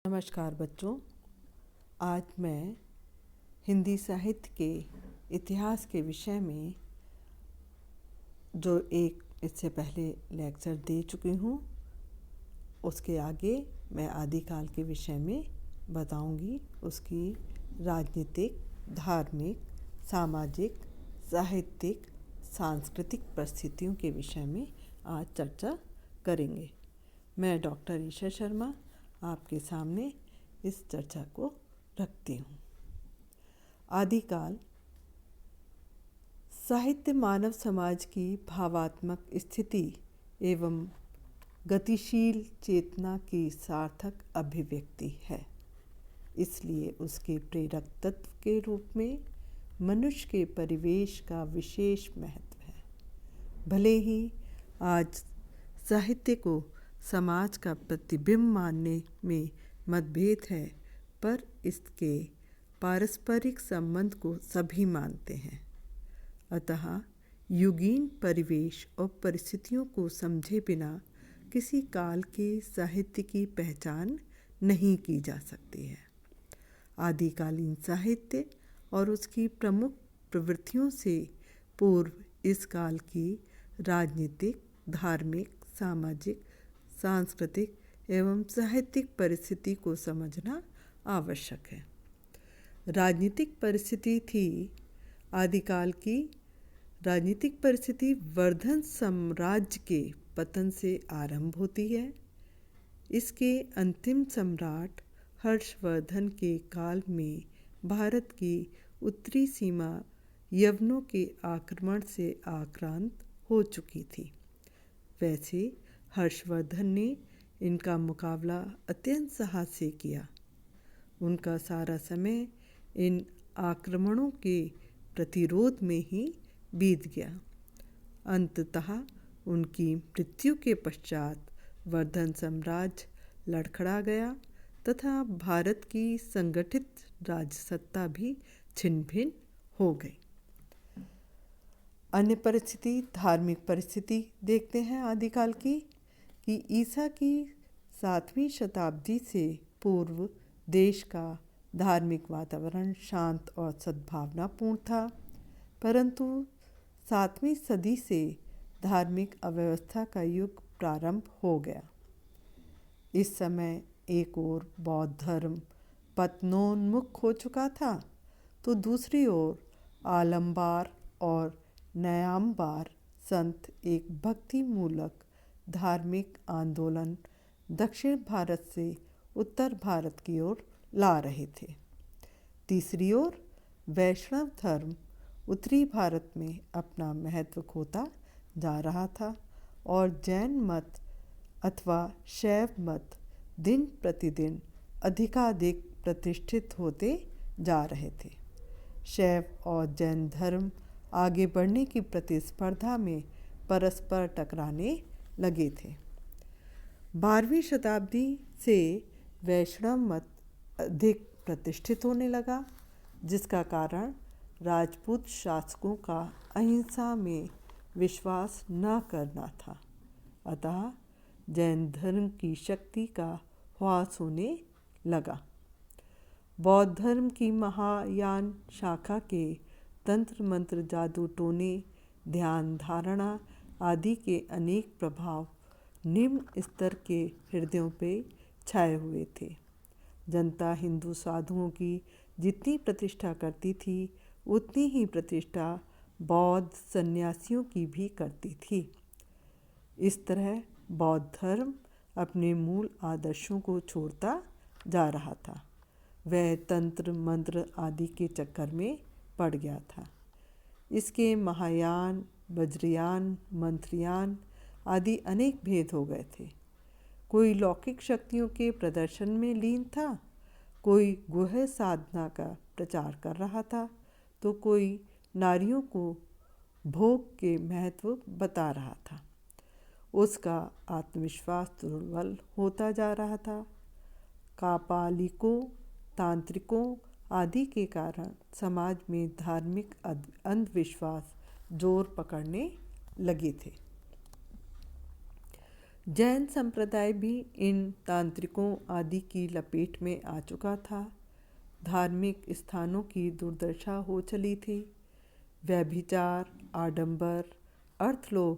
नमस्कार बच्चों। आज मैं हिंदी साहित्य के इतिहास के विषय में जो एक इससे पहले लेक्चर दे चुकी हूँ, उसके आगे मैं आदिकाल के विषय में बताऊंगी। उसकी राजनीतिक, धार्मिक, सामाजिक, साहित्यिक, सांस्कृतिक परिस्थितियों के विषय में आज चर्चा करेंगे। मैं डॉक्टर ईशा शर्मा आपके सामने इस चर्चा को रखती हूँ। आदिकाल साहित्य मानव समाज की भावात्मक स्थिति एवं गतिशील चेतना की सार्थक अभिव्यक्ति है। इसलिए उसके प्रेरक तत्व के रूप में मनुष्य के परिवेश का विशेष महत्व है। भले ही आज साहित्य को समाज का प्रतिबिंब मानने में मतभेद है, पर इसके पारस्परिक संबंध को सभी मानते हैं। अतः युगीन परिवेश और परिस्थितियों को समझे बिना किसी काल के साहित्य की पहचान नहीं की जा सकती है। आदिकालीन साहित्य और उसकी प्रमुख प्रवृत्तियों से पूर्व इस काल की राजनीतिक, धार्मिक, सामाजिक, सांस्कृतिक एवं साहित्यिक परिस्थिति को समझना आवश्यक है। राजनीतिक परिस्थिति थी आदिकाल की राजनीतिक परिस्थिति वर्धन साम्राज्य के पतन से आरंभ होती है। इसके अंतिम सम्राट हर्षवर्धन के काल में भारत की उत्तरी सीमा यवनों के आक्रमण से आक्रांत हो चुकी थी। वैसे हर्षवर्धन ने इनका मुकाबला अत्यंत साहस से किया। उनका सारा समय इन आक्रमणों के प्रतिरोध में ही बीत गया। अंततः उनकी मृत्यु के पश्चात वर्धन साम्राज्य लड़खड़ा गया तथा भारत की संगठित राजसत्ता भी छिन्न भिन्न हो गई। अन्य परिस्थिति, धार्मिक परिस्थिति देखते हैं आदिकाल की कि ईसा की 7वीं शताब्दी से पूर्व देश का धार्मिक वातावरण शांत और सद्भावनापूर्ण था, परंतु 7वीं सदी से धार्मिक अव्यवस्था का युग प्रारंभ हो गया। इस समय एक ओर बौद्ध धर्म पतनोन्मुख हो चुका था, तो दूसरी ओर आलमबार और नयामबार संत एक भक्ति मूलक धार्मिक आंदोलन दक्षिण भारत से उत्तर भारत की ओर ला रहे थे। तीसरी ओर वैष्णव धर्म उत्तरी भारत में अपना महत्व खोता जा रहा था और जैन मत अथवा शैव मत दिन प्रतिदिन अधिकाधिक प्रतिष्ठित होते जा रहे थे। शैव और जैन धर्म आगे बढ़ने की प्रतिस्पर्धा में परस्पर टकराने लगे थे। 12वीं शताब्दी से वैष्णव मत अधिक प्रतिष्ठित होने लगा, जिसका कारण राजपूत शासकों का अहिंसा में विश्वास न करना था। अतः जैन धर्म की शक्ति का ह्रास होने लगा। बौद्ध धर्म की महायान शाखा के तंत्र मंत्र, जादू टोने, ध्यान धारणा आदि के अनेक प्रभाव निम्न स्तर के हृदयों पे छाए हुए थे। जनता हिंदू साधुओं की जितनी प्रतिष्ठा करती थी, उतनी ही प्रतिष्ठा बौद्ध सन्यासियों की भी करती थी। इस तरह बौद्ध धर्म अपने मूल आदर्शों को छोड़ता जा रहा था। वह तंत्र मंत्र आदि के चक्कर में पड़ गया था। इसके महायान, वज्रयान, मंत्रयान आदि अनेक भेद हो गए थे। कोई लौकिक शक्तियों के प्रदर्शन में लीन था, कोई गुह्य साधना का प्रचार कर रहा था, तो कोई नारियों को भोग के महत्व बता रहा था। उसका आत्मविश्वास दुर्बल होता जा रहा था। कापालिकों, तांत्रिकों आदि के कारण समाज में धार्मिक अंधविश्वास जोर पकड़ने लगे थे। जैन संप्रदाय भी इन तांत्रिकों आदि की लपेट में आ चुका था। धार्मिक स्थानों की दुर्दशा हो चली थी। व्यभिचार, आडंबर, अर्थलोभ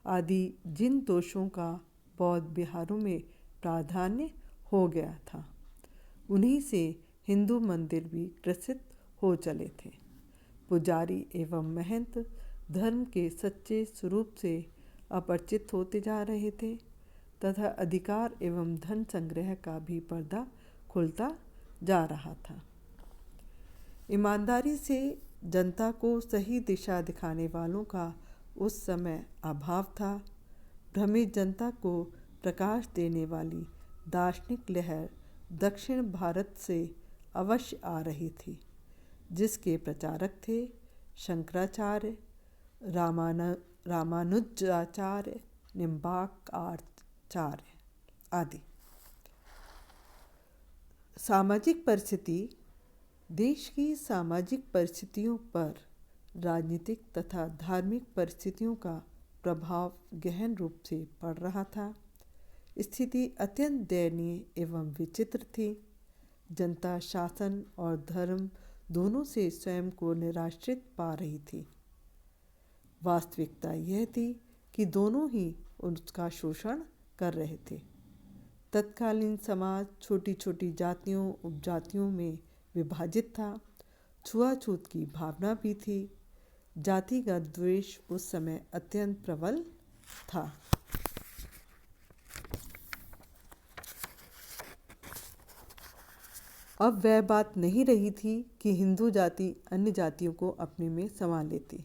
आदि जिन दोषों का बौद्ध विहारों में प्राधान्य हो गया था, उन्हीं से हिंदू मंदिर भी ग्रसित हो चले थे। पुजारी एवं महंत धर्म के सच्चे स्वरूप से अपरिचित होते जा रहे थे तथा अधिकार एवं धन संग्रह का भी पर्दा खुलता जा रहा था। ईमानदारी से जनता को सही दिशा दिखाने वालों का उस समय अभाव था। भ्रमित जनता को प्रकाश देने वाली दार्शनिक लहर दक्षिण भारत से अवश्य आ रही थी, जिसके प्रचारक थे शंकराचार्य, रामानुजाचार्य, निम्बार्काचार्य आदि। सामाजिक परिस्थिति। देश की सामाजिक परिस्थितियों पर राजनीतिक तथा धार्मिक परिस्थितियों का प्रभाव गहन रूप से पड़ रहा था। स्थिति अत्यंत दयनीय एवं विचित्र थी। जनता शासन और धर्म दोनों से स्वयं को निराश्रित पा रही थी। वास्तविकता यह थी कि दोनों ही उसका शोषण कर रहे थे। तत्कालीन समाज छोटी छोटी जातियों उपजातियों में विभाजित था। छुआछूत की भावना भी थी। जातिगत द्वेष उस समय अत्यंत प्रबल था। अब वह बात नहीं रही थी कि हिंदू जाति अन्य जातियों को अपने में समा लेती।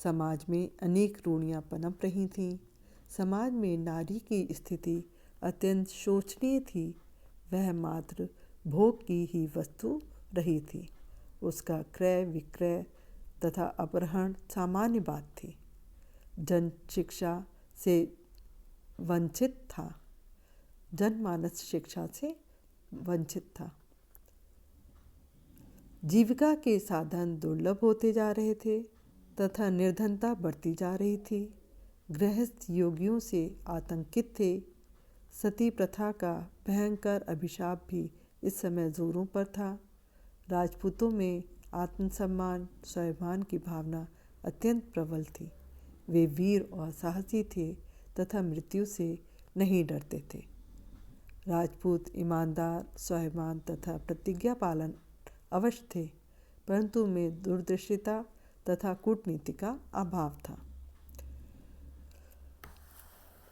समाज में अनेक रूढ़ियाँ पनप रही थीं। समाज में नारी की स्थिति अत्यंत शोचनीय थी। वह मात्र भोग की ही वस्तु रही थी। उसका क्रय विक्रय तथा अपहरण सामान्य बात थी। जन शिक्षा से वंचित था। जनमानस शिक्षा से वंचित था। जीविका के साधन दुर्लभ होते जा रहे थे तथा निर्धनता बढ़ती जा रही थी। गृहस्थ योगियों से आतंकित थे। सती प्रथा का भयंकर अभिशाप भी इस समय जोरों पर था। राजपूतों में आत्मसम्मान स्वाभिमान की भावना अत्यंत प्रबल थी। वे वीर और साहसी थे तथा मृत्यु से नहीं डरते थे। राजपूत ईमानदार, स्वाभिमान तथा प्रतिज्ञा पालन अवश्य थे, परंतु में दूरदर्शिता तथा कूटनीति का अभाव था।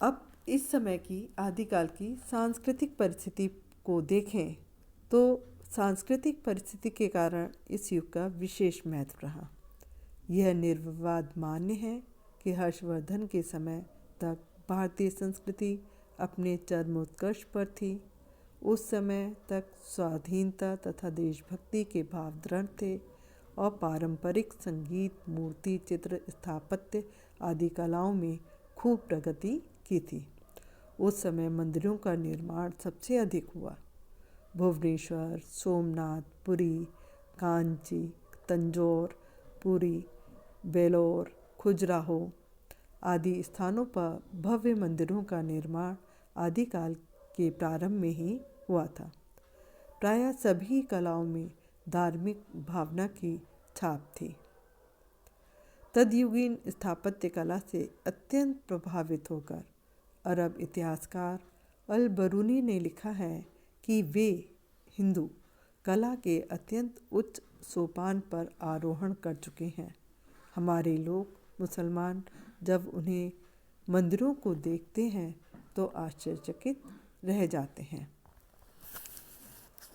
अब इस समय की आदिकाल की सांस्कृतिक परिस्थिति को देखें तो सांस्कृतिक परिस्थिति के कारण इस युग का विशेष महत्व रहा। यह निर्विवाद मान्य है कि हर्षवर्धन के समय तक भारतीय संस्कृति अपने चरमोत्कर्ष पर थी। उस समय तक स्वाधीनता तथा देशभक्ति के भाव दृढ़ थे और पारंपरिक संगीत, मूर्ति चित्र, स्थापत्य आदि कलाओं में खूब प्रगति की थी। उस समय मंदिरों का निर्माण सबसे अधिक हुआ। भुवनेश्वर, सोमनाथ, पुरी, कांची, तंजौर, पुरी, बेलोर, खजुराहो आदि स्थानों पर भव्य मंदिरों का निर्माण आदिकाल के प्रारंभ में ही हुआ था। प्रायः सभी कलाओं में धार्मिक भावना की छाप थी। तदयुगीन स्थापत्य कला से अत्यंत प्रभावित होकर अरब इतिहासकार अल बरूनी ने लिखा है कि वे हिंदू कला के अत्यंत उच्च सोपान पर आरोहण कर चुके हैं। हमारे लोग मुसलमान जब उन्हें मंदिरों को देखते हैं तो आश्चर्यचकित रह जाते हैं।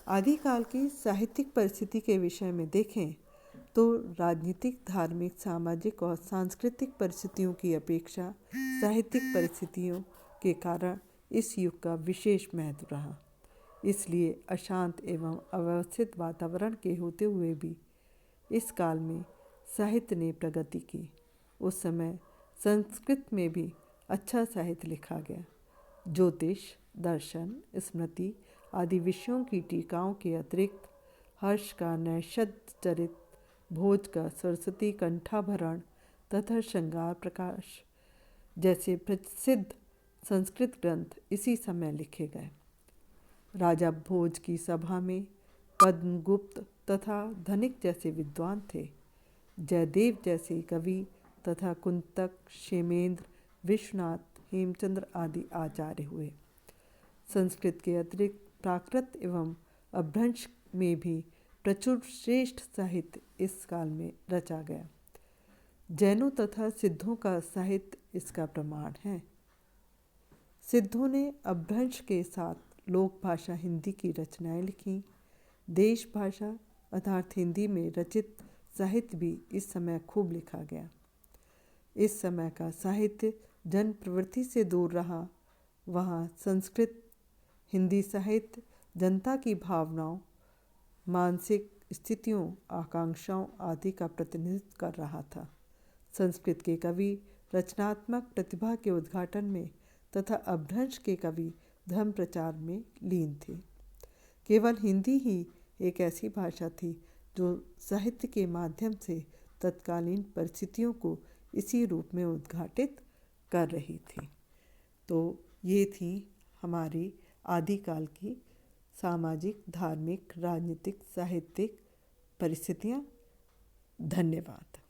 आदिकाल की साहित्यिक परिस्थिति के विषय में देखें तो राजनीतिक, धार्मिक, सामाजिक और सांस्कृतिक परिस्थितियों की अपेक्षा साहित्यिक परिस्थितियों के कारण इस युग का विशेष महत्व रहा। इसलिए अशांत एवं अव्यवस्थित वातावरण के होते हुए भी इस काल में साहित्य ने प्रगति की। उस समय संस्कृत में भी अच्छा साहित्य लिखा गया। ज्योतिष, दर्शन, स्मृति आदि विषयों की टीकाओं के अतिरिक्त हर्ष का नैषध चरित, भोज का सरस्वती कंठाभरण तथा श्रृंगार प्रकाश जैसे प्रसिद्ध संस्कृत ग्रंथ इसी समय लिखे गए। राजा भोज की सभा में पद्मगुप्त तथा धनिक जैसे विद्वान थे। जयदेव जैसे कवि तथा कुंतक, क्षेमेंद्र, विश्वनाथ, हेमचंद्र आदि आचार्य हुए। संस्कृत के अतिरिक्त प्राकृत एवं अपभ्रंश में भी प्रचुर श्रेष्ठ साहित्य इस काल में रचा गया। जैनों तथा सिद्धों का साहित्य इसका प्रमाण है। सिद्धों ने अपभ्रंश के साथ लोक भाषा हिंदी की रचनाएं लिखीं। देश भाषा अर्थात हिंदी में रचित साहित्य भी इस समय खूब लिखा गया। इस समय का साहित्य जन प्रवृत्ति से दूर रहा। वहाँ संस्कृत हिंदी साहित्य जनता की भावनाओं, मानसिक स्थितियों, आकांक्षाओं आदि का प्रतिनिधित्व कर रहा था। संस्कृत के कवि रचनात्मक प्रतिभा के उद्घाटन में तथा अपभ्रंश के कवि धर्म प्रचार में लीन थे। केवल हिंदी ही एक ऐसी भाषा थी जो साहित्य के माध्यम से तत्कालीन परिस्थितियों को इसी रूप में उद्घाटित कर रही थी। तो ये थी हमारी आदिकाल की सामाजिक, धार्मिक, राजनीतिक, साहित्यिक परिस्थितियाँ। धन्यवाद।